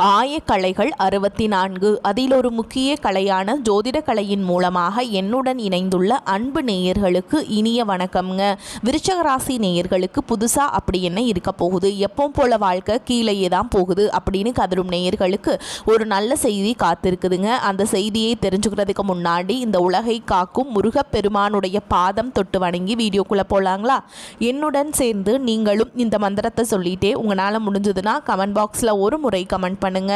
ஆயக்கலைகள் 64 அதில் ஒரு முக்கிய கலையான ஜோதிட கலையின் மூலமாக என்னுடன் இணைந்துள்ள அன்பு நேயர்களுக்கு இனிய வணக்கம்ங்க. விருச்சக ராசி நேயர்களுக்கு புதுசாக அப்படி என்ன இருக்க போகுது, எப்பவும் போல வாழ்க்கை கீழேயே தான் போகுது அப்படின்னு கதரும் நேயர்களுக்கு ஒரு நல்ல செய்தி காத்திருக்குதுங்க. அந்த செய்தியை தெரிஞ்சுக்கிறதுக்கு முன்னாடி இந்த உலகை காக்கும் முருகப்பெருமானுடைய பாதம் தொட்டு வணங்கி வீடியோக்குள்ளே போகலாங்களா? என்னுடன் சேர்ந்து நீங்களும் இந்த மந்திரத்தை சொல்லிட்டே உங்களால் முடிஞ்சதுன்னா கமெண்ட் பாக்ஸில் ஒரு முறை கமெண்ட் பண்ணுங்க.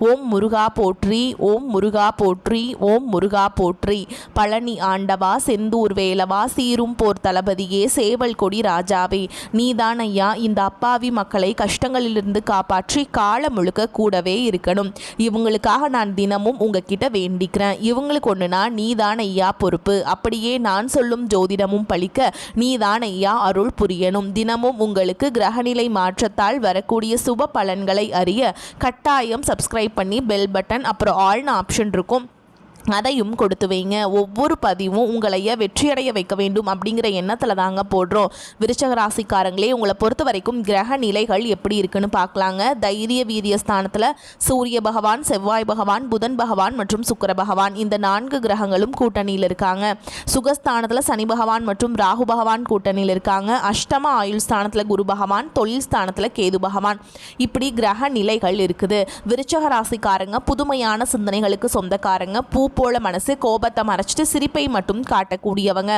ஓம் முருகா போற்றி, ஓம் முருகா போற்றி, ஓம் முருகா போற்றி. பழனி ஆண்டவா, செந்தூர் வேலவா, சீரும் போர் தளபதியே, சேவல் கொடி ராஜாவே, நீதான் ஐயா இந்த அப்பாவி மக்களை கஷ்டங்களிலிருந்து காப்பாற்றி காலம் முழுக்க கூடவே இருக்கணும். இவங்களுக்காக நான் தினமும் உங்ககிட்ட வேண்டிக்கிறேன். இவங்களுக்கு ஒண்ணுனா நீதான் ஐயா பொறுப்பு. அப்படியே நான் சொல்லும் ஜோதிடமும் பழிக்க நீதான் ஐயா அருள் புரியணும். தினமும் உங்களுக்கு கிரகநிலை மாற்றத்தால் வரக்கூடிய சுப பலன்களை அறிய கட்டாயம் சப்ஸ்கிரைப் பண்ணி பெல் பட்டன் அப்புறம் ஆல்னு ஆப்ஷன் இருக்கும், அதையும் கொடுத்து வைங்க. ஒவ்வொரு பதிவும் உங்களைய வெற்றியடைய வைக்க வேண்டும் அப்படிங்கிற எண்ணத்தில் தாங்க போடுறோம். விருச்சக ராசிக்காரங்களே, உங்களை பொறுத்த வரைக்கும் கிரக நிலைகள் எப்படி இருக்குன்னு பார்க்கலாங்க. தைரிய வீரிய ஸ்தானத்தில் சூரிய பகவான், செவ்வாய் பகவான், புதன் பகவான் மற்றும் சுக்கிர பகவான் இந்த 4 கிரகங்களும் கூட்டணியில் இருக்காங்க. சுகஸ்தானத்தில் சனி பகவான் மற்றும் ராகு பகவான் கூட்டணியில் இருக்காங்க. அஷ்டம ஆயுள் ஸ்தானத்தில் குரு பகவான், தொழில் ஸ்தானத்தில் கேது பகவான். இப்படி கிரக நிலைகள் இருக்குது. விருச்சக ராசிக்காரங்க புதுமையான சிந்தனைகளுக்கு சொந்தக்காரங்க. பூ போல மனசு, கோபத்தை மறைச்சிட்டு சிரிப்பை மட்டும் காட்டக்கூடியவங்க.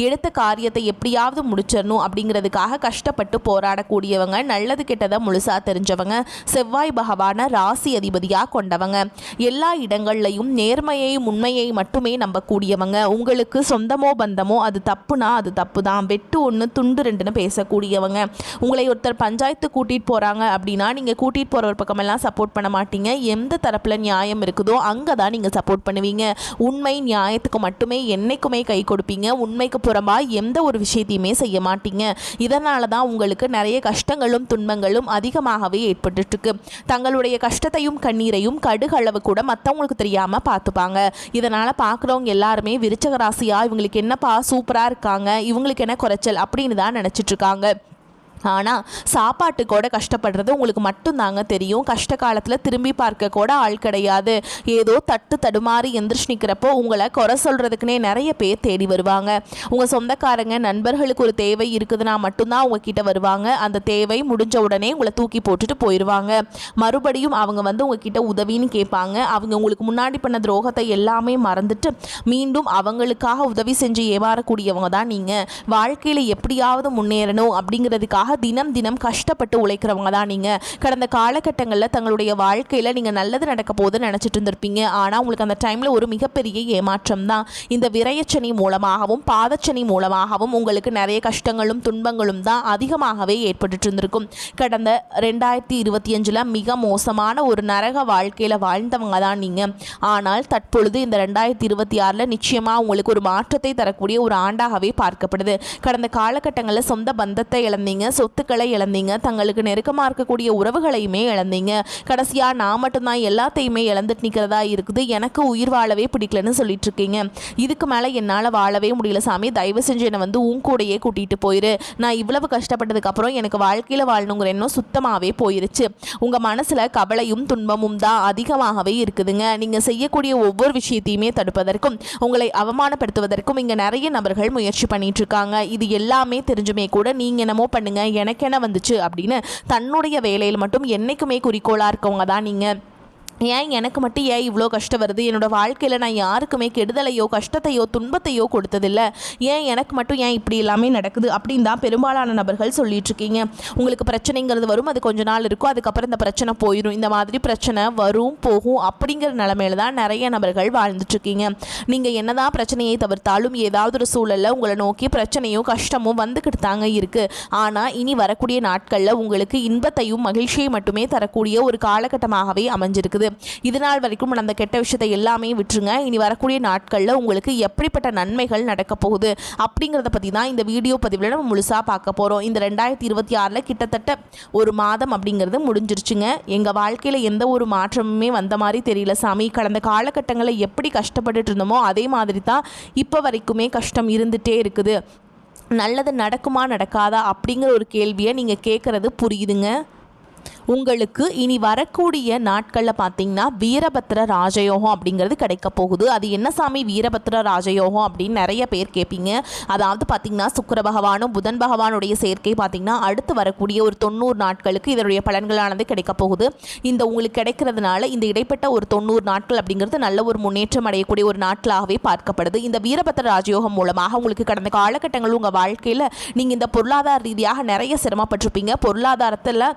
எடுத்த காரியத்தை எப்படியாவது முடிச்சிடணும் அப்படிங்கிறதுக்காக கஷ்டப்பட்டு போராடக்கூடியவங்க. நல்லது கெட்டதை முழுசா தெரிஞ்சவங்க. செவ்வாய் பகவான ராசி அதிபதியாக கொண்டவங்க. எல்லா இடங்கள்லையும் நேர்மையை உண்மையை மட்டுமே நம்பக்கூடியவங்க. உங்களுக்கு சொந்தமோ பந்தமோ அது தப்புனா அது தப்பு தான், வெட்டு 1 துண்டு 2ன்னு பேசக்கூடியவங்க. உங்களை ஒருத்தர் பஞ்சாயத்து கூட்டிகிட்டு போகிறாங்க அப்படின்னா நீங்கள் கூட்டிகிட்டு போகிற ஒரு பக்கமெல்லாம் சப்போர்ட் பண்ண மாட்டீங்க. எந்த தரப்பில் நியாயம் இருக்குதோ அங்கே தான் நீங்கள் சப்போர்ட் பண்ணுவீங்க. உண்மை நியாயத்துக்கு மட்டுமே என்னைக்குமே கை கொடுப்பீங்க. உண்மைக்கு புறம்பா எந்த ஒரு விஷயத்தையுமே செய்ய மாட்டீங்க. இதனால தான் உங்களுக்கு நிறைய கஷ்டங்களும் துன்பங்களும் அதிகமாகவே ஏற்பட்டு இருக்கு. தங்களுடைய கஷ்டத்தையும் கண்ணீரையும் கடுகளவு கூட மற்றவங்களுக்கு தெரியாம பார்த்துப்பாங்க. இதனால பார்க்குறவங்க எல்லாருமே விருச்சக ராசியா இவங்களுக்கு என்னப்பா சூப்பரா இருக்காங்க, இவங்களுக்கு என்ன குறைச்சல் அப்படின்னு தான் நினைச்சிட்டு இருக்காங்க. ஆனால் சாப்பாட்டு கூட கஷ்டப்படுறது உங்களுக்கு மட்டும்தாங்க தெரியும். கஷ்ட காலத்தில் திரும்பி பார்க்க கூட ஆள் கிடையாது. ஏதோ தட்டு தடுமாறி எந்திரிச்சு நிற்கிறப்போ உங்களை குறை சொல்கிறதுக்குனே நிறைய பேர் தேடி வருவாங்க. உங்கள் சொந்தக்காரங்க நண்பர்களுக்கு ஒரு தேவை இருக்குதுன்னா மட்டும்தான் உங்ககிட்ட வருவாங்க. அந்த தேவை முடிஞ்ச உடனே உங்களை தூக்கி போட்டுட்டு போயிடுவாங்க. மறுபடியும் அவங்க வந்து உங்ககிட்ட உதவின்னு கேட்பாங்க. அவங்க உங்களுக்கு முன்னாடி பண்ண துரோகத்தை எல்லாமே மறந்துட்டு மீண்டும் அவங்களுக்காக உதவி செஞ்சு ஏமாறக்கூடியவங்க தான் நீங்கள். வாழ்க்கையில் எப்படியாவது முன்னேறணும் அப்படிங்கிறதுக்காக தினம் தினம் கஷ்டப்பட்டு உழைக்கிறவங்க தான் நீங்க. கடந்த காலகட்டங்களில் தங்களுடைய வாழ்க்கையில் நீங்கள் நல்லது நடக்க போதுன்னு நினச்சிட்டு இருந்திருப்பீங்க. ஆனால் உங்களுக்கு அந்த டைமில் ஒரு மிகப்பெரிய ஏமாற்றம் தான். இந்த விரயச்சனி மூலமாகவும் பாதச்சனி மூலமாகவும் உங்களுக்கு நிறைய கஷ்டங்களும் துன்பங்களும் தான் அதிகமாகவே ஏற்பட்டு இருந்திருக்கும். கடந்த 2025 மிக மோசமான ஒரு நரக வாழ்க்கையில் வாழ்ந்தவங்க தான் நீங்கள். ஆனால் தற்பொழுது இந்த 2026 நிச்சயமாக உங்களுக்கு ஒரு மாற்றத்தை தரக்கூடிய ஒரு ஆண்டாகவே பார்க்கப்படுது. கடந்த காலகட்டங்களில் சொந்த பந்தத்தை இழந்தீங்க, சொத்துக்களை இழந்தீங்க, தங்களுக்கு நெருக்கமாக இருக்கக்கூடிய உறவுகளையுமே இழந்தீங்க. கடைசியாக நான் மட்டும்தான் எல்லாத்தையுமே இழந்துட்டு நிற்கிறதா இருக்குது, எனக்கு உயிர் வாழவே பிடிக்கலன்னு சொல்லிட்டு இருக்கீங்க. இதுக்கு மேலே என்னால் வாழவே முடியல சாமி, தயவு செஞ்சு என்னை வந்து உன் கூடையே கூட்டிகிட்டு போயிரு. நான் இவ்வளவு கஷ்டப்பட்டதுக்கப்புறம் எனக்கு வாழ்க்கையில் வாழணுங்கிற எண்ணம் சுத்தமாகவே போயிருச்சு. உங்கள் மனசில் கவலையும் துன்பமும் தான் அதிகமாகவே இருக்குதுங்க. நீங்கள் செய்யக்கூடிய ஒவ்வொரு விஷயத்தையுமே தடுப்பதற்கும் உங்களை அவமானப்படுத்துவதற்கும் இங்கே நிறைய நபர்கள் முயற்சி பண்ணிட்டு இருக்காங்க. இது எல்லாமே தெரிஞ்சுமே கூட நீங்கள் என்னமோ பண்ணுங்க, எனக்கு என்ன வந்துச்சு அப்படின்னு தன்னுடைய வேலையில் மட்டும் என்னைக்குமே குறிக்கோளாக இருக்கவங்க தான் நீங்கள். ஏன் எனக்கு மட்டும் ஏன் இவ்வளோ கஷ்டம் வருது, என்னோடய வாழ்க்கையில் நான் யாருக்குமே கெடுதலையோ கஷ்டத்தையோ துன்பத்தையோ கொடுத்ததில்லை, ஏன் எனக்கு மட்டும் ஏன் இப்படி எல்லாமே நடக்குது அப்படின்னு தான் பெரும்பாலான நபர்கள் சொல்லிட்டு இருக்கீங்க. உங்களுக்கு பிரச்சனைங்கிறது வரும், அது கொஞ்ச நாள் இருக்கும், அதுக்கப்புறம் இந்த பிரச்சனை போயிடும். இந்த மாதிரி பிரச்சனை வரும் போகும் அப்படிங்கிற நிலைமையில தான் நிறைய நபர்கள் வாழ்ந்துட்டுருக்கீங்க. நீங்கள் என்னதான் பிரச்சனையை தவிர்த்தாலும் ஏதாவது ஒரு சூழலில் உங்களை நோக்கி பிரச்சனையும் கஷ்டமும் வந்துக்கிட்டு தாங்க இருக்குது. ஆனால் இனி வரக்கூடிய நாட்களில் உங்களுக்கு இன்பத்தையும் மகிழ்ச்சியை மட்டுமே தரக்கூடிய ஒரு காலகட்டமாகவே அமைஞ்சிருக்குது. இதனால் வரைக்கும் அந்த கெட்ட விஷயத்தை எல்லாமே விட்டுருங்க. இனி வரக்கூடிய நாட்களில் உங்களுக்கு எப்படிப்பட்ட நன்மைகள் நடக்க போகுது அப்படிங்கிறத பற்றி தான் இந்த வீடியோ பதிவில் நம்ம முழுசாக பார்க்க போகிறோம். இந்த 2026 கிட்டத்தட்ட ஒரு மாதம் அப்படிங்கிறது முடிஞ்சிருச்சுங்க. எங்கள் வாழ்க்கையில் எந்த ஒரு மாற்றமுமே வந்த மாதிரி தெரியல சாமி. கடந்த காலகட்டங்களில் எப்படி கஷ்டப்பட்டுட்டு இருந்தோமோ அதே மாதிரி தான் இப்போ வரைக்குமே கஷ்டம் இருந்துகிட்டே இருக்குது. நல்லது நடக்குமா நடக்காதா அப்படிங்கிற ஒரு கேள்வியை நீங்கள் கேட்குறது புரியுதுங்க. உங்களுக்கு இனி வரக்கூடிய நாட்களில் பார்த்தீங்கன்னா வீரபத்ர ராஜயோகம் அப்படிங்கிறது கிடைக்க போகுது. அது என்ன சாமி வீரபத்ர ராஜயோகம் அப்படின்னு நிறைய பேர் கேட்பீங்க. அதாவது பார்த்தீங்கன்னா சுக்கிர பகவானும் புதன் பகவானுடைய சேர்க்கை பார்த்தீங்கன்னா அடுத்து வரக்கூடிய ஒரு 90 நாட்களுக்கு இதனுடைய பலன்களானது கிடைக்க போகுது. இந்த உங்களுக்கு கிடைக்கிறதுனால இந்த இடைப்பட்ட ஒரு 90 நாட்கள் அப்படிங்கிறது நல்ல ஒரு முன்னேற்றம் அடையக்கூடிய ஒரு நாட்களாகவே பார்க்கப்படுது. இந்த வீரபத்ர ராஜயோகம் மூலமாக உங்களுக்கு கடந்த காலகட்டங்கள் உங்கள் வாழ்க்கையில் நீங்கள் இந்த பொருளாதார ரீதியாக நிறைய சிரமப்பட்டிருப்பீங்க. பொருளாதாரத்தில்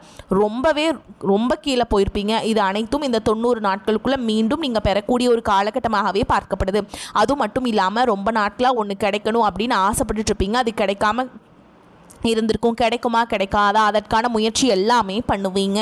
ரொம்ப கீழே போயிருப்பீங்க. இது அனைத்தும் இந்த 90 நாட்களுக்குள்ளே மீண்டும் நீங்கள் பெறக்கூடிய ஒரு காலகட்டமாகவே பார்க்கப்படுது. அது மட்டும் இல்லாமல் ரொம்ப நாட்களாக ஒன்று கிடைக்கணும் அப்படின்னு ஆசைப்பட்டுட்டு இருப்பீங்க. அது கிடைக்காம இருந்திருக்கும். கிடைக்குமா கிடைக்காதா அதற்கான முயற்சி எல்லாமே பண்ணுவீங்க.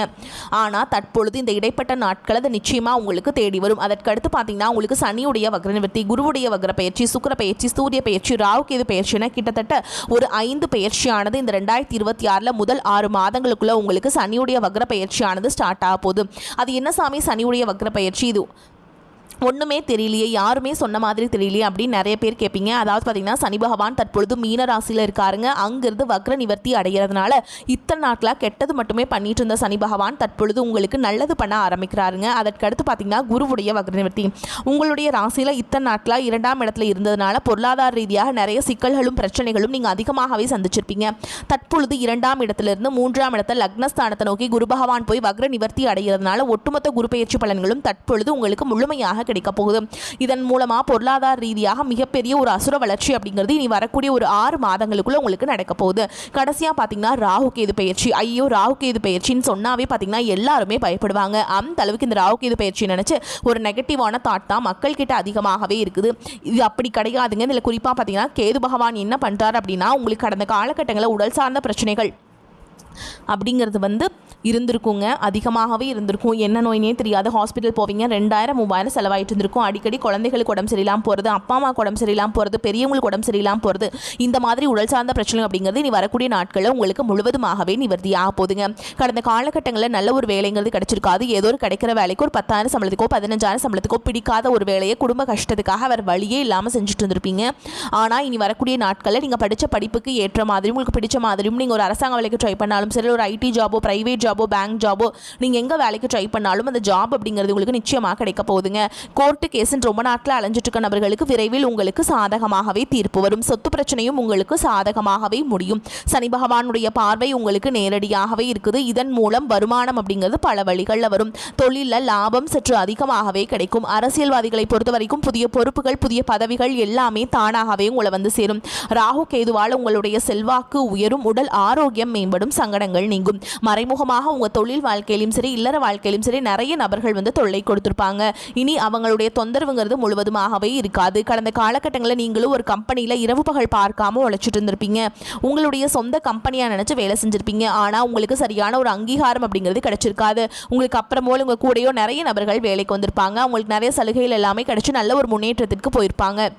ஆனால் தற்பொழுது இந்த இடைப்பட்ட நாட்கள் அது நிச்சயமாக உங்களுக்கு தேடி வரும். அதற்கடுத்து பார்த்தீங்கன்னா உங்களுக்கு சனியுடைய வக்ர நிவர்த்தி, குருவுடைய வக்ர பயிற்சி, சுக்கிர பயிற்சி, சூரிய பயிற்சி, ராகு கேது பயிற்சினா கிட்டத்தட்ட ஒரு 5 பயிற்சியானது இந்த 2026 முதல் 6 மாதங்களுக்குள்ள உங்களுக்கு சனியுடைய வக்ர பயிற்சியானது ஸ்டார்ட் ஆக போகுது. அது என்ன சாமி சனியுடைய வக்ர பயிற்சி, இது ஒன்றுமே தெரியலையே, யாருமே சொன்ன மாதிரி தெரியலையே அப்படின்னு நிறைய பேர் கேட்பீங்க. அதாவது பார்த்தீங்கன்னா சனி பகவான் தற்பொழுது மீன ராசியில் இருக்காருங்க. அங்கிருந்து வக்ர நிவர்த்தி அடைகிறதுனால இத்தனை நாட்களாக கெட்டது மட்டுமே பண்ணிட்டு இருந்த சனி பகவான் தற்பொழுது உங்களுக்கு நல்லது பண்ண ஆரம்பிக்கிறாருங்க. அதற்கடுத்து பார்த்தீங்கன்னா குருவுடைய வக்ர நிவர்த்தி உங்களுடைய ராசியில் இத்தனை நாட்களாக 2ஆம் இடத்துல இருந்ததுனால பொருளாதார ரீதியாக நிறைய சிக்கல்களும் பிரச்சனைகளும் நீங்கள் அதிகமாகவே சந்திச்சிருப்பீங்க. தற்பொழுது 2ஆம் இடத்திலிருந்து 3ஆம் இடத்துல லக்னஸ்தானத்தை நோக்கி குரு பகவான் போய் வக்ர நிவர்த்தி அடைகிறதுனால ஒட்டுமொத்த குரு பயிற்சி பலன்களும் தற்பொழுது உங்களுக்கு முழுமையாக கிடைக்க போகுது. இதன் மூலமா பொருளாதார ரீதியாக மிகப்பெரிய ஒரு அசுர வளர்ச்சி அப்படிங்கிறது இனி வரக்கூடிய ஒரு 6 மாதங்களுக்குள்ள உங்களுக்கு நடக்க போகுது. கடைசியா பாத்தீங்கன்னா ராகு கேது பயிற்சி. ஐயோ ராகு கேது பயிற்சின்னு சொன்னாவே பாத்தீங்கன்னா எல்லாருமே பயப்படுவாங்க. அந்த அளவுக்கு இந்த ராகு கேது பயிற்சி நினைச்சு ஒரு நெகட்டிவான தாட் தான் மக்கள் கிட்ட அதிகமாகவே இருக்குது. இது அப்படி கிடையாதுங்க. இதுல குறிப்பா பாத்தீங்கன்னா கேது பகவான் என்ன பண்றாரு அப்படின்னா உங்களுக்கு கடந்த காலகட்டங்களில் உடல் சார்ந்த பிரச்சனைகள் அப்படிங்கிறது இருந்திருக்குங்க. அதிகமாகவே இருந்திருக்கும். என்ன நோயினே தெரியாது. ஹாஸ்பிட்டல் போவீங்க, 2000 3000 செலவாயிட்டு இருந்திருக்கும். அடிக்கடி குழந்தைகளுக்கு உடம்பு சரியில்லாமல் போகிறது, அப்பா அம்மாவுக்கு உடம்பு சரியில்லாமல் போகிறது, பெரியவங்களுக்கு உடம்பு சரியில்லாமல் போகிறது, இந்த மாதிரி உடல் சார்ந்த பிரச்சனை அப்படிங்கிறது இனி வரக்கூடிய நாட்களில் உங்களுக்கு முழுவதுமாகவே நிவர்த்தியாக போகுதுங்க. கடந்த காலகட்டங்களில் நல்ல ஒரு வேலைங்கிறது கிடைச்சிருக்காது. ஏதோ ஒரு கிடைக்கிற வேலைக்கு ஒரு 10,000 சம்பளத்துக்கோ 15,000 சம்பளத்துக்கோ பிடிக்காத ஒரு வேலையை குடும்ப கஷ்டத்துக்காக அவர் வழியே இல்லாமல் செஞ்சுட்டு இருந்திருப்பீங்க. ஆனால் இனி வரக்கூடிய நாட்களில் நீங்கள் படித்த படிப்புக்கு ஏற்ற மாதிரியும் உங்களுக்கு பிடிச்ச மாதிரியும் நீங்கள் ஒரு அரசாங்க வேலைக்கு ட்ரை பண்ணாலும் சரி, ஒரு ஐடி ஜாபோ, பிரைவேட் ஜாபோ, பேங்க் ஜாபோ, நீங்கள் எங்கே வேலைக்கு ட்ரை பண்ணாலும் அந்த ஜாப் அப்படிங்கிறது உங்களுக்கு நிச்சயமாக கிடைக்க போகுதுங்க. கோர்ட்டு கேஸுன்னு ரொம்ப நாட்டில் அலைஞ்சிட்டு இருக்க நபர்களுக்கு விரைவில் உங்களுக்கு சாதகமாகவே தீர்ப்பு வரும். சொத்து பிரச்சனையும் உங்களுக்கு சாதகமாகவே முடியும். சனி பகவானுடைய பார்வை உங்களுக்கு நேரடியாகவே இருக்குது. இதன் மூலம் வருமானம் அப்படிங்கிறது பல வழிகளில் வரும். தொழிலில் லாபம் சற்று அதிகமாகவே கிடைக்கும். அரசியல்வாதிகளை பொறுத்த வரைக்கும் புதிய பொறுப்புகள், புதிய பதவிகள் எல்லாமே தானாகவே உங்களை சேரும். ராகு கேதுவால் உங்களுடைய செல்வாக்கு உயரும். உடல் ஆரோக்கியம் மேம்படும். சங்கடங்கள் நீங்கும். மறைமுகமாக உங்க தொழில் வாழ்க்கையிலும் சரி, இல்லற வாழ்க்கையிலும் சரி நிறைய நபர்கள் தொல்லை கொடுத்திருப்பாங்க. இனி அவங்களுடைய தொந்தரவுங்கிறது முழுவதுமாகவே இருக்காது. கடந்த காலகட்டங்களில் நீங்களும் ஒரு கம்பெனியில் இரவு பகல் பார்க்காம உழைச்சிட்டு இருந்திருப்பீங்க. உங்களுடைய சொந்த கம்பெனியா நினைச்சு வேலை செஞ்சிருப்பீங்க. ஆனா உங்களுக்கு சரியான ஒரு அங்கீகாரம் அப்படிங்கிறது கிடைச்சிருக்காது. உங்களுக்கு அப்புறமோ உங்க கூடயோ நிறைய நபர்கள் வேலைக்கு வந்திருப்பாங்க. உங்களுக்கு நிறைய சலுகைகள் எல்லாமே கிடைச்சு நல்ல ஒரு முன்னேற்றத்திற்கு போயிருப்பாங்க.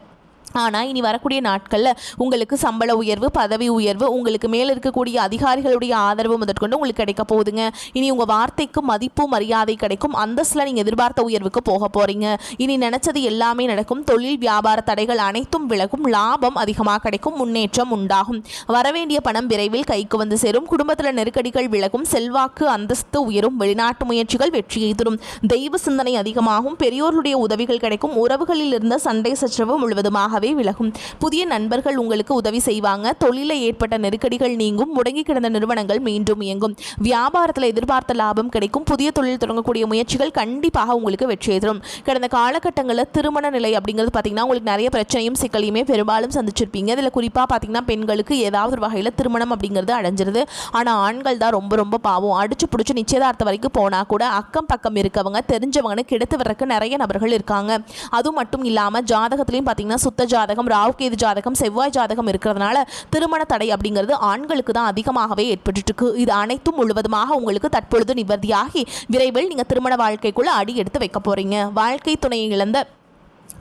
ஆனால் இனி வரக்கூடிய நாட்களில் உங்களுக்கு சம்பள உயர்வு, பதவி உயர்வு, உங்களுக்கு மேலே இருக்கக்கூடிய அதிகாரிகளுடைய ஆதரவு முதற்கொண்டு உங்களுக்கு கிடைக்க போகுதுங்க. இனி உங்கள் வார்த்தைக்கு மதிப்பு மரியாதை கிடைக்கும். அந்தஸ்தில் நீங்கள் எதிர்பார்த்த உயர்வுக்கு போக போகிறீங்க. இனி நினச்சது எல்லாமே நடக்கும். தொழில் வியாபார தடைகள் அனைத்தும் விலகும். லாபம் அதிகமாக கிடைக்கும். முன்னேற்றம் உண்டாகும். வரவேண்டிய பணம் விரைவில் கைக்கு சேரும். குடும்பத்தில் நெருக்கடிகள் விலகும். செல்வாக்கு அந்தஸ்து உயரும். வெளிநாட்டு முயற்சிகள் வெற்றியை தரும். தெய்வ சிந்தனை அதிகமாகும். பெரியோர்களுடைய உதவிகள் கிடைக்கும். உறவுகளில் இருந்த சண்டை சச்சரவு முழுவதுமாக விலகும். புதிய நண்பர்கள் உங்களுக்கு உதவி செய்வாங்க. தொழிலில் ஏற்பட்ட நெருக்கடிகள் நீங்கும். முடங்கி கிடந்த நிறுவனங்கள் மீண்டும் இயங்கும். வியாபாரத்தில் எதிர்பார்த்த லாபம் கிடைக்கும். புதிய தொழில் தொடங்கக்கூடிய முயற்சிகள் கண்டிப்பாக உங்களுக்கு வெற்றியை தரும். கடந்த காலகட்டங்களில் திருமண நிலை அப்படிங்கிறது பார்த்தீங்கன்னா உங்களுக்கு நிறைய பிரச்சனையும் சிக்கலையுமே பெரும்பாலும் சந்திச்சிருப்பீங்க. இதில் குறிப்பாக பார்த்தீங்கன்னா பெண்களுக்கு ஏதாவது ஒரு வகையில் திருமணம் அப்படிங்கிறது அடைஞ்சிருது. ஆனால் ஆண்கள் தான் ரொம்ப பாவம். அடிச்சு பிடிச்சி நிச்சயதார்த்தம் வரைக்கும் போனால் கூட அக்கம் பக்கம் இருக்கவங்க தெரிஞ்சவங்கன்னு கெடுத்து வர்றதுக்கு நிறைய நபர்கள் இருக்காங்க. அது மட்டும் இல்லாமல் ஜாதகத்திலையும் பார்த்தீங்கன்னா சுத்த ஜாதகம், ராகு கேது ஜாதகம், செவ்வாய் ஜாதகம் இருக்கிறதுனால திருமண தடை அப்படிங்கிறது ஆண்களுக்கு தான் அதிகமாகவே ஏற்பட்டு இருக்கு. இது அனைத்தும் முழுவதுமாக உங்களுக்கு தற்பொழுது நிவர்த்தியாகி விரைவில் நீங்க திருமண வாழ்க்கைக்குள்ள அடி எடுத்து வைக்க போறீங்க. வாழ்க்கை துணையை இழந்த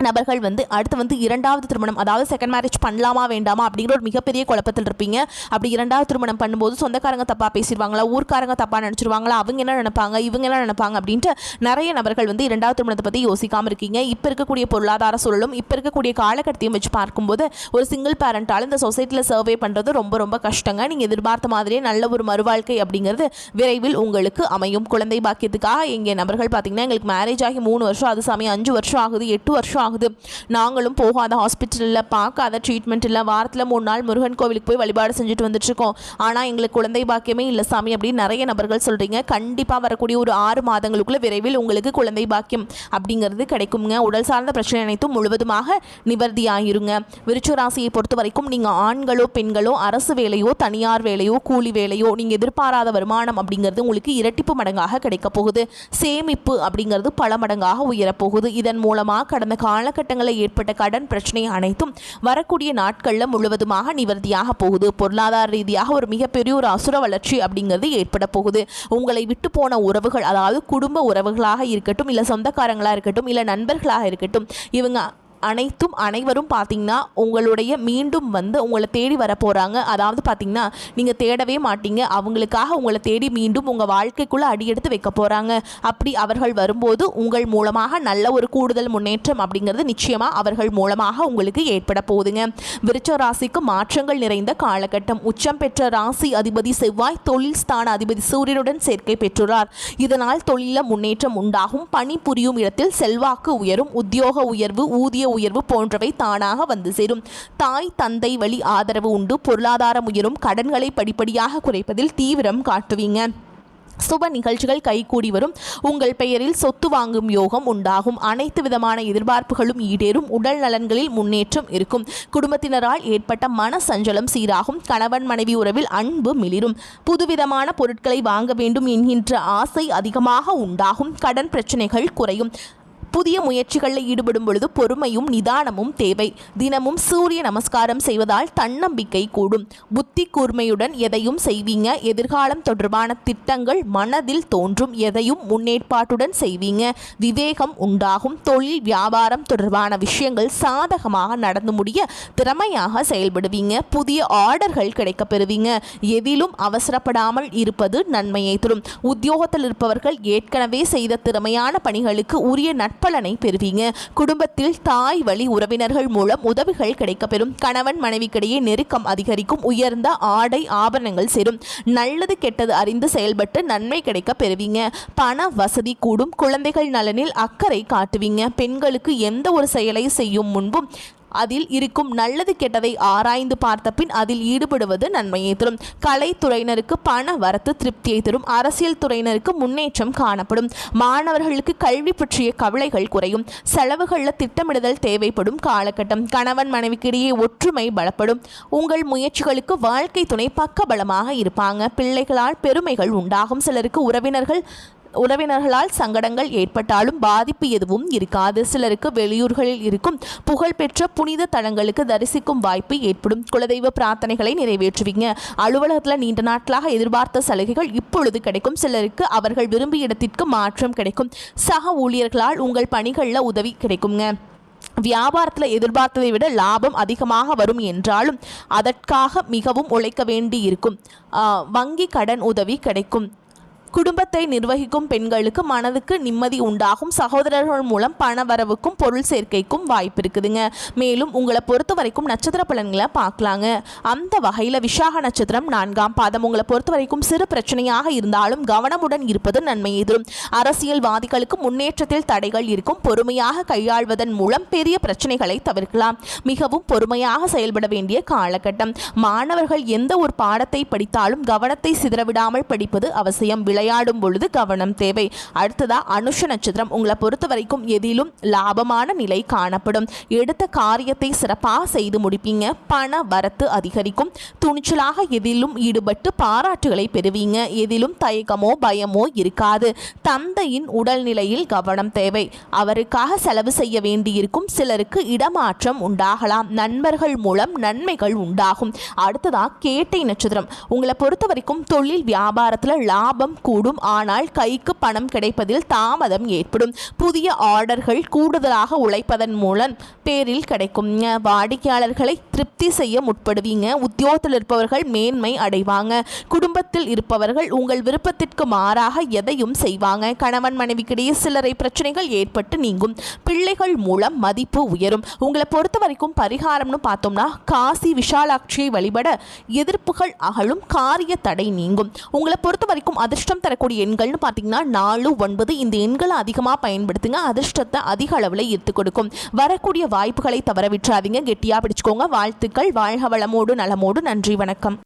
நபர்கள் அடுத்து இரண்டாவது திருமணம், அதாவது செகண்ட் மேரேஜ் பண்ணலாமா வேண்டாமா அப்படிங்கிற ஒரு மிகப்பெரிய குழப்பத்தில் இருப்பீங்க. அப்படி இரண்டாவது திருமணம் பண்ணும்போது சொந்தக்காரங்க தப்பாக பேசிடுவாங்களா, ஊர்க்காரங்க தப்பாக நினச்சிருவாங்களா, அவங்க என்ன நினைப்பாங்க, இவங்க என்ன நினைப்பாங்க அப்படின்ட்டு நிறைய நபர்கள் இரண்டாவது திருமணத்தை பற்றி யோசிக்காமல் இருக்கீங்க. இப்போ இருக்கக்கூடிய பொருளாதார சூழலும் இப்போ இருக்கக்கூடிய காலகட்டத்தையும் வச்சு பார்க்கும்போது ஒரு சிங்கிள் பேரண்டால் இந்த சொசைட்டியில் சர்வே பண்ணுறது ரொம்ப ரொம்ப கஷ்டங்க. நீங்கள் எதிர்பார்த்த மாதிரியே நல்ல ஒரு மறுவாழ்க்கை அப்படிங்கிறது விரைவில் உங்களுக்கு அமையும். குழந்தை பாக்கியத்துக்காக எங்கள் நபர்கள் பார்த்தீங்கன்னா எங்களுக்கு மேரேஜ் ஆகி 3 வருஷம், அது சமயம் 5 வருஷம் ஆகுது, 8 வருஷம் ஆகுது, நாங்களும் போகாத ஹாஸ்பிட்டலில் பார்க்காத ட்ரீட்மெண்ட் இல்லை, வாரத்தில் 3 நாள் முருகன் கோவிலுக்கு போய் வழிபாடு செஞ்சுட்டு வந்துட்டுருக்கோம், ஆனால் எங்களுக்கு குழந்தை பாக்கியமே இல்லை சாமி அப்படின்னு நிறைய நபர்கள் சொல்கிறீங்க. கண்டிப்பாக வரக்கூடிய ஒரு 6 மாதங்களுக்குள்ள விரைவில் உங்களுக்கு குழந்தை பாக்கியம் அப்படிங்கிறது கிடைக்குங்க. உடல் சார்ந்த பிரச்சனை அனைத்தும் முழுவதுமாக நிவர்த்தியாகிருங்க. விருச்சிக ராசியை பொறுத்த வரைக்கும் நீங்கள் ஆண்களோ பெண்களோ அரசு வேலையோ தனியார் வேலையோ கூலி வேலையோ நீங்கள் எதிர்பாராத வருமானம் அப்படிங்கிறது உங்களுக்கு இரட்டிப்பு மடங்காக கிடைக்க போகுது. சேமிப்பு அப்படிங்கிறது பல மடங்காக உயரப்போகுது. இதன் மூலமாக கடந்த காலகட்டங்களில் ஏற்பட்ட கடன் பிரச்சனை அனைத்தும் வரக்கூடிய நாட்களில் முழுவதுமாக நிவர்த்தியாக போகுது. பொருளாதார ரீதியாக ஒரு மிகப்பெரிய ஒரு அசுர வளர்ச்சி அப்படிங்கிறது ஏற்பட போகுது. உங்களை விட்டு போன உறவுகள், அதாவது குடும்ப உறவுகளாக இருக்கட்டும், இல்லை சொந்தக்காரங்களாக இருக்கட்டும், இல்லை நண்பர்களாக இருக்கட்டும், இவங்க அனைவரும் பார்த்தீங்கன்னா உங்களுடைய மீண்டும் உங்களை தேடி வர போகிறாங்க. அதாவது பார்த்தீங்கன்னா நீங்கள் தேடவே மாட்டீங்க, அவங்களுக்காக உங்களை தேடி மீண்டும் உங்கள் வாழ்க்கைக்குள்ளே அடியெடுத்து வைக்க போகிறாங்க. அப்படி அவர்கள் வரும்போது உங்கள் மூலமாக நல்ல ஒரு கூடுதல் முன்னேற்றம் அப்படிங்கிறது நிச்சயமாக அவர்கள் மூலமாக உங்களுக்கு ஏற்பட போகுதுங்க. விருச்சிக ராசிக்கு மாற்றங்கள் நிறைந்த காலகட்டம். உச்சம் பெற்ற ராசி அதிபதி செவ்வாய் தொழில் ஸ்தான அதிபதி சூரியனுடன் சேர்க்கை பெற்றுள்ளார். இதனால் தொழில முன்னேற்றம் உண்டாகும். பணி புரியும் இடத்தில் செல்வாக்கு உயரும். உத்தியோக உயர்வு, ஊதிய உயர்வு போன்றவை தானாக வந்து சேரும். தாய் தந்தை வழி ஆதரவு உண்டு. பொருளாதாரம் உயரும். கடன்களை படிப்படியாக குறைப்பதில் தீவிரம் காட்டுவீங்க. சுப நிகழ்ச்சிகள் கைகூடி வரும். உங்கள் பெயரில் சொத்து வாங்கும் யோகம் உண்டாகும். அனைத்து விதமான எதிர்பார்ப்புகளும் ஈடேறும். உடல் நலன்களில் முன்னேற்றம் இருக்கும். குடும்பத்தினரால் ஏற்பட்ட மன சஞ்சலம் சீராகும். கணவன் மனைவி உறவில் அன்பு மிளிரும். புதுவிதமான பொருட்களை வாங்க வேண்டும் என்கின்ற ஆசை அதிகமாக உண்டாகும். கடன் பிரச்சனைகள் குறையும். புதிய முயற்சிகளில் ஈடுபடும் பொழுது பொறுமையும் நிதானமும் தேவை. தினமும் சூரிய நமஸ்காரம் செய்வதால் தன்னம்பிக்கை கூடும். புத்தி கூர்மையுடன் எதையும் செய்வீங்க. எதிர்காலம் தொடர்பான திட்டங்கள் மனதில் தோன்றும். எதையும் முன்னேற்பாட்டுடன் செய்வீங்க. விவேகம் உண்டாகும். தொழில் வியாபாரம் தொடர்பான விஷயங்கள் சாதகமாக நடந்து முடிய திறமையாக செயல்படுவீங்க. புதிய ஆர்டர்கள் கிடைக்கப் பெறுவீங்க. எதிலும் அவசரப்படாமல் இருப்பது நன்மையை தரும். உத்தியோகத்தில் இருப்பவர்கள் ஏற்கனவே செய்த திறமையான பணிகளுக்கு உரிய பலனை பெறுவீங்க. குடும்பத்தில் தாய் வழி உறவினர்கள் மூலம் உதவிகள் கிடைக்கப்பெறும். கணவன் மனைவிக்கிடையே நெருக்கம் அதிகரிக்கும். உயர்ந்த ஆடை ஆபரணங்கள் சேரும். நல்லது கெட்டது அறிந்து செயல்பட்டு நன்மை கிடைக்க பெறுவீங்க. பண வசதி கூடும். குழந்தைகள் நலனில் அக்கறை காட்டுவீங்க. பெண்களுக்கு எந்த ஒரு செயலை செய்யும் முன்பும் அதில் இருக்கும் நல்லது கெட்டதை ஆராய்ந்து பார்த்த பின் அதில் ஈடுபடுவது நன்மையை தரும். கலைத்துறையினருக்கு பண வரத்து திருப்தியை தரும். அரசியல் துறையினருக்கு முன்னேற்றம் காணப்படும். மாணவர்களுக்கு கல்வி பற்றிய கவலைகள் குறையும். செலவுகளில் திட்டமிடுதல் தேவைப்படும் காலகட்டம். கணவன் மனைவிக்கிடையே ஒற்றுமை பலப்படும். உங்கள் முயற்சிகளுக்கு வாழ்க்கை துணை பக்கபலமாக இருப்பாங்க. பிள்ளைகளால் பெருமைகள் உண்டாகும். சிலருக்கு உறவினர்களால் சங்கடங்கள் ஏற்பட்டாலும் பாதிப்பு எதுவும் இருக்காது. சிலருக்கு வெளியூர்களில் இருக்கும் புகழ்பெற்ற புனித தலங்களுக்கு தரிசிக்கும் வாய்ப்பு ஏற்படும். குலதெய்வ பிரார்த்தனைகளை நிறைவேற்றுவீங்க. அலுவலகத்தில் நீண்ட நாட்களாக எதிர்பார்த்த சலுகைகள் இப்பொழுது கிடைக்கும். சிலருக்கு அவர்கள் விரும்பிய இடத்திற்கு மாற்றம் கிடைக்கும். சக ஊழியர்களால் உங்கள் பணிகளில் உதவி கிடைக்குங்க. வியாபாரத்தில் எதிர்பார்த்ததை விட லாபம் அதிகமாக வரும் என்றாலும் அதற்காக மிகவும் உழைக்க வேண்டி இருக்கும். வங்கி கடன் உதவி கிடைக்கும். குடும்பத்தை நிர்வகிக்கும் பெண்களுக்கு மனதுக்கு நிம்மதி உண்டாகும். சகோதரர்கள் மூலம் பண வரவுக்கும் பொருள் சேர்க்கைக்கும் வாய்ப்பு இருக்குதுங்க. மேலும் உங்களை பொறுத்த வரைக்கும் நட்சத்திர பலன்களை பார்க்கலாங்க. அந்த வகையில் விசாக நட்சத்திரம் 4ஆம் பாதம். உங்களை பொறுத்த வரைக்கும் சிறு பிரச்சனையாக இருந்தாலும் கவனமுடன் இருப்பது நன்மையை தரும். அரசியல்வாதிகளுக்கு முன்னேற்றத்தில் தடைகள் இருக்கும். பொறுமையாக கையாள்வதன் மூலம் பெரிய பிரச்சனைகளை தவிர்க்கலாம். மிகவும் பொறுமையாக செயல்பட வேண்டிய காலகட்டம். மாணவர்கள் எந்த ஒரு பாடத்தை படித்தாலும் கவனத்தை சிதறவிடாமல் படிப்பது அவசியம். விளையாடும் பொழுது கவனம் தேவை. அடுத்ததா அனுஷ நட்சத்திரம். உங்களை பொறுத்த வரைக்கும் எதிலும் லாபமான நிலை காணப்படும். எடுத்த காரியத்தை சிறப்பாக செய்து முடிப்பீங்க. பண வரத்து அதிகரிக்கும். துணிச்சலாக எதிலும் ஈடுபட்டு பாராட்டுகளை பெறுவீங்க. எதிலும் தயக்கமோ பயமோ இருக்காது. தந்தையின் உடல்நிலையில் கவனம் தேவை. அவருக்காக செலவு செய்ய வேண்டியிருக்கும். சிலருக்கு இடமாற்றம் உண்டாகலாம். நண்பர்கள் மூலம் நன்மைகள் உண்டாகும். அடுத்ததா கேட்டை நட்சத்திரம். உங்களை பொறுத்த வரைக்கும் தொழில் வியாபாரத்தில் லாபம் கூடும், ஆனால் கைக்கு பணம் கிடைப்பதில் தாமதம் ஏற்படும். புதிய ஆர்டர்கள் கூடுதலாக உழைப்பதன் மூலம் பேரில் கிடைக்கும். வாடிக்கையாளர்களை திருப்தி செய்ய முற்படுவீங்க. உத்தியோகத்தில் இருப்பவர்கள் மேன்மை அடைவாங்க. குடும்பத்தில் இருப்பவர்கள் உங்கள் விருப்பத்திற்கு மாறாக எதையும் செய்வாங்க. கணவன் மனைவிக்கிடையே சிலரை பிரச்சனைகள் ஏற்பட்டு நீங்கும். பிள்ளைகள் மூலம் மதிப்பு உயரும். உங்களை பொறுத்த வரைக்கும் பரிகாரம்னு பார்த்தோம்னா காசி விஷாலாட்சியை வழிபட எதிர்ப்புகள் அகலும், காரிய தடை நீங்கும். உங்களை பொறுத்த வரைக்கும் அதிர்ஷ்டம் தரக்கூடிய எண்கள்னு பார்த்தீங்கன்னா 4, 9 இந்த எண்களை அதிகமாக பயன்படுத்துங்க. அதிர்ஷ்டத்தை அதிக அளவில் ஈர்த்து கொடுக்கும். வரக்கூடிய வாய்ப்புகளை தவற விட்டுறாதீங்க. கெட்டியாக பிடிச்சுக்கோங்க. வாழ்த்துக்கள். வாழ்க வளமோடு நலமோடு. நன்றி, வணக்கம்.